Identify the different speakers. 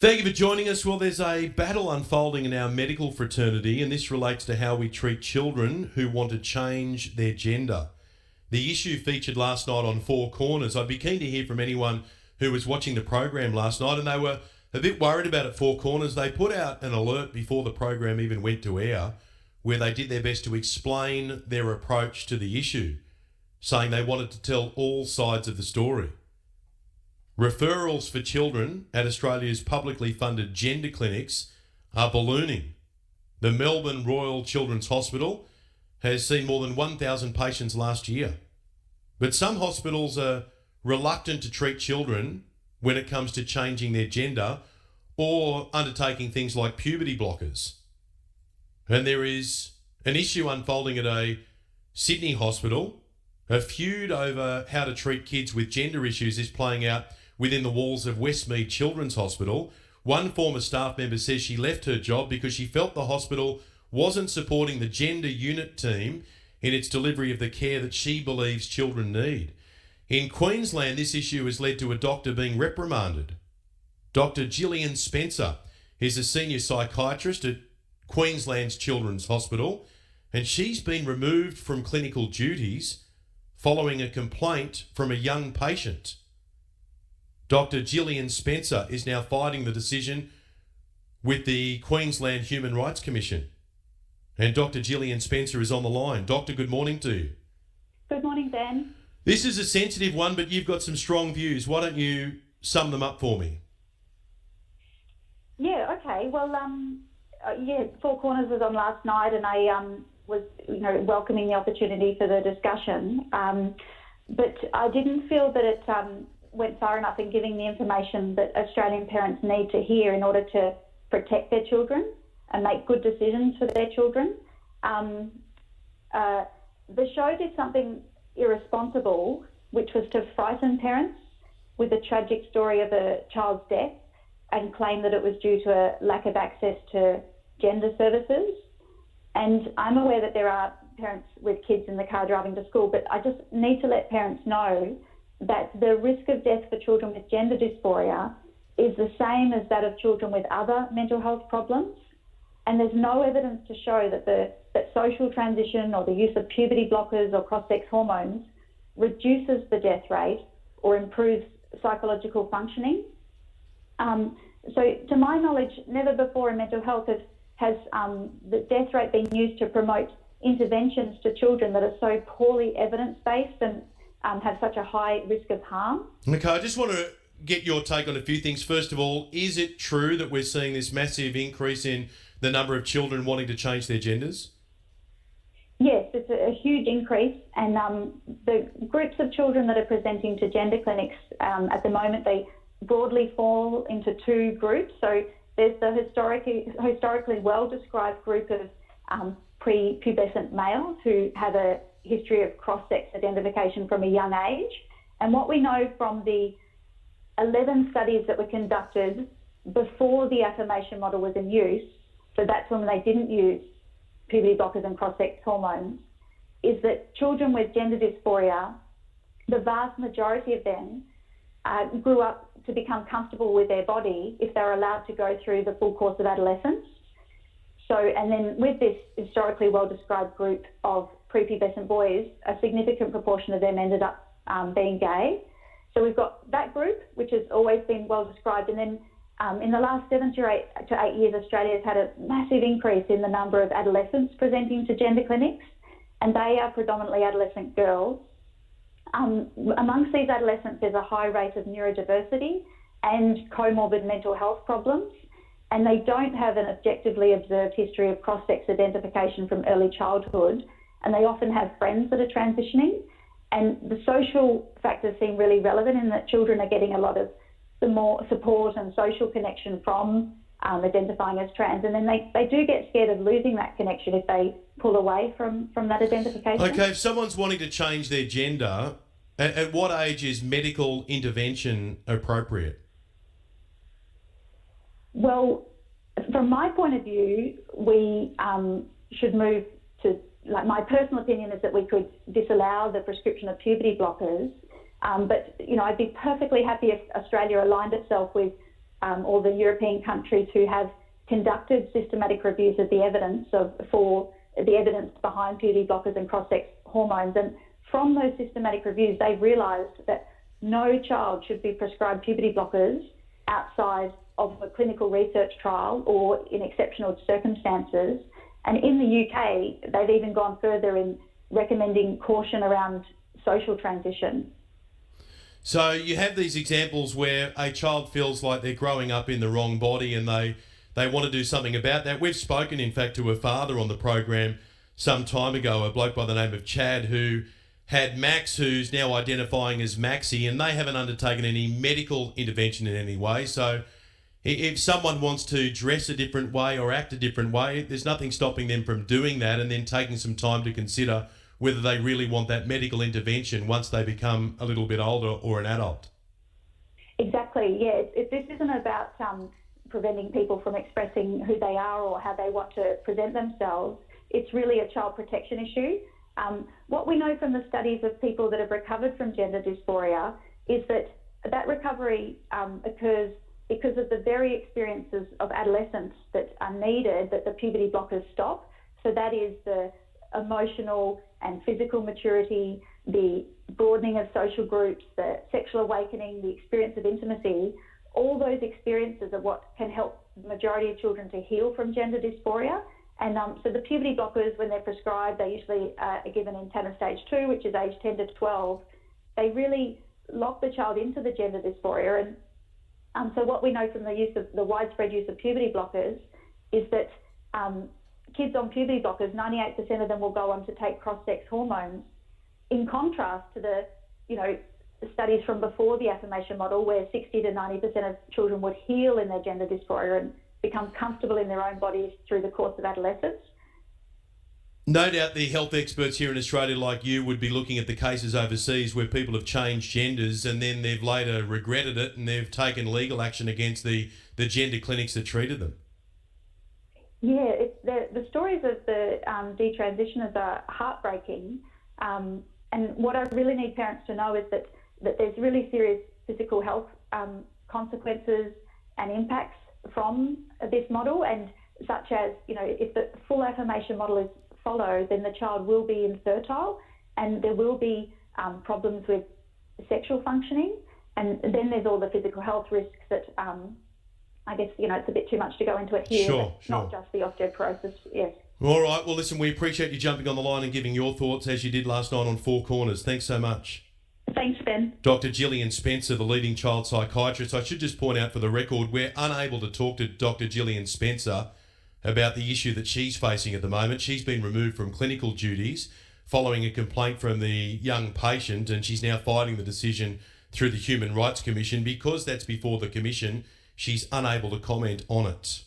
Speaker 1: Thank you for joining us. Well, there's a battle unfolding in our medical fraternity, and this relates to how we treat children who want to change their gender. The issue featured last night on 4Corners. I'd be keen to hear from anyone who was watching the program last night, and they were a bit worried about it. 4Corners, they put out an alert before the program even went to air, where they did their best to explain their approach to the issue, saying they wanted to tell all sides of the story. Referrals for children at Australia's publicly funded gender clinics are ballooning. The Melbourne Royal Children's Hospital has seen more than 1,000 patients last year. But some hospitals are reluctant to treat children when it comes to changing their gender or undertaking things like puberty blockers. And there is an issue unfolding at a Sydney hospital. A feud over how to treat kids with gender issues is playing out within the walls of Westmead Children's Hospital. One former staff member says she left her job because she felt the hospital wasn't supporting the gender unit team in its delivery of the care that she believes children need. In Queensland, this issue has led to a doctor being reprimanded. Dr. Gillian Spencer is a senior psychiatrist at Queensland's Children's Hospital, and she's been removed from clinical duties following a complaint from a young patient. Dr. Gillian Spencer is now fighting the decision with the Queensland Human Rights Commission. And Dr. Gillian Spencer is on the line. Doctor, good morning to you.
Speaker 2: Good morning, Dan.
Speaker 1: This is a sensitive one, but you've got some strong views. Why don't you sum them up for me?
Speaker 2: Yeah, okay. Well, 4Corners was on last night, and I was, welcoming the opportunity for the discussion. But I didn't feel that it went far enough in giving the information that Australian parents need to hear in order to protect their children and make good decisions for their children. The show did something irresponsible, which was to frighten parents with the tragic story of a child's death and claim that it was due to a lack of access to gender services. And I'm aware that there are parents with kids in the car driving to school, but I just need to let parents know that the risk of death for children with gender dysphoria is the same as that of children with other mental health problems. And there's no evidence to show that social transition or the use of puberty blockers or cross-sex hormones reduces the death rate or improves psychological functioning. So to my knowledge, never before in mental health has the death rate been used to promote interventions to children that are so poorly evidence-based and have such a high risk of harm.
Speaker 1: Okay, I just want to get your take on a few things. First of all, is it true that we're seeing this massive increase in the number of children wanting to change their genders?
Speaker 2: Yes, it's a huge increase, and the groups of children that are presenting to gender clinics at the moment, they broadly fall into two groups. So there's the historically well-described group of prepubescent males who have a history of cross-sex identification from a young age. And what we know from the 11 studies that were conducted before the affirmation model was in use, so that's when they didn't use puberty blockers and cross-sex hormones, is that children with gender dysphoria, the vast majority of them grew up to become comfortable with their body if they're allowed to go through the full course of adolescence. So, and then with this historically well-described group of prepubescent boys, a significant proportion of them ended up being gay. So we've got that group, which has always been well-described, and then in the last 7 to 8 years, Australia has had a massive increase in the number of adolescents presenting to gender clinics, and they are predominantly adolescent girls. Amongst these adolescents, there's a high rate of neurodiversity and comorbid mental health problems, and they don't have an objectively observed history of cross-sex identification from early childhood, and they often have friends that are transitioning. And the social factors seem really relevant in that children are getting a lot of the more support and social connection from identifying as trans, and then they do get scared of losing that connection if they pull away from that identification.
Speaker 1: Okay, if someone's wanting to change their gender, at what age is medical intervention appropriate?
Speaker 2: Well, from my point of view, we should move to, like, my personal opinion is that we could disallow the prescription of puberty blockers. But, I'd be perfectly happy if Australia aligned itself with or the European countries who have conducted systematic reviews of the evidence behind puberty blockers and cross-sex hormones. And from those systematic reviews, they've realised that no child should be prescribed puberty blockers outside of a clinical research trial or in exceptional circumstances. And in the UK, they've even gone further in recommending caution around social transition.
Speaker 1: So you have these examples where a child feels like they're growing up in the wrong body and they want to do something about that. We've spoken, in fact, to a father on the program some time ago, a bloke by the name of Chad, who had Max, who's now identifying as Maxie, and they haven't undertaken any medical intervention in any way. So if someone wants to dress a different way or act a different way, there's nothing stopping them from doing that and then taking some time to consider whether they really want that medical intervention once they become a little bit older or an adult.
Speaker 2: Exactly, yeah. This isn't about preventing people from expressing who they are or how they want to present themselves. It's really a child protection issue. What we know from the studies of people that have recovered from gender dysphoria is that recovery occurs because of the very experiences of adolescence that are needed that the puberty blockers stop. So that is the emotional and physical maturity, the broadening of social groups, the sexual awakening, the experience of intimacy. All those experiences are what can help the majority of children to heal from gender dysphoria. And so the puberty blockers, when they're prescribed, they usually are given in Tanner stage 2, which is age 10 to 12. They really lock the child into the gender dysphoria. And so what we know from the widespread use of puberty blockers is that kids on puberty blockers, 98% of them will go on to take cross-sex hormones. In contrast to the studies from before the affirmation model, where 60 to 90% of children would heal in their gender dysphoria and become comfortable in their own bodies through the course of adolescence.
Speaker 1: No doubt the health experts here in Australia, like you, would be looking at the cases overseas where people have changed genders and then they've later regretted it and they've taken legal action against the gender clinics that treated them.
Speaker 2: Yeah, the stories of the detransitioners are heartbreaking. And what I really need parents to know is that there's really serious physical health consequences and impacts from this model, and such as, if the full affirmation model is followed, then the child will be infertile and there will be problems with sexual functioning, and then there's all the physical health risks that I guess, it's a bit too much to go into it here.
Speaker 1: Sure.
Speaker 2: Not just the osteoporosis, yes.
Speaker 1: All right, well, listen, we appreciate you jumping on the line and giving your thoughts as you did last night on 4Corners. Thanks so much.
Speaker 2: Thanks, Ben.
Speaker 1: Dr. Gillian Spencer, the leading child psychiatrist. I should just point out for the record, we're unable to talk to Dr. Gillian Spencer about the issue that she's facing at the moment. She's been removed from clinical duties following a complaint from the young patient, and she's now fighting the decision through the Human Rights Commission. Because that's before the Commission, she's unable to comment on it.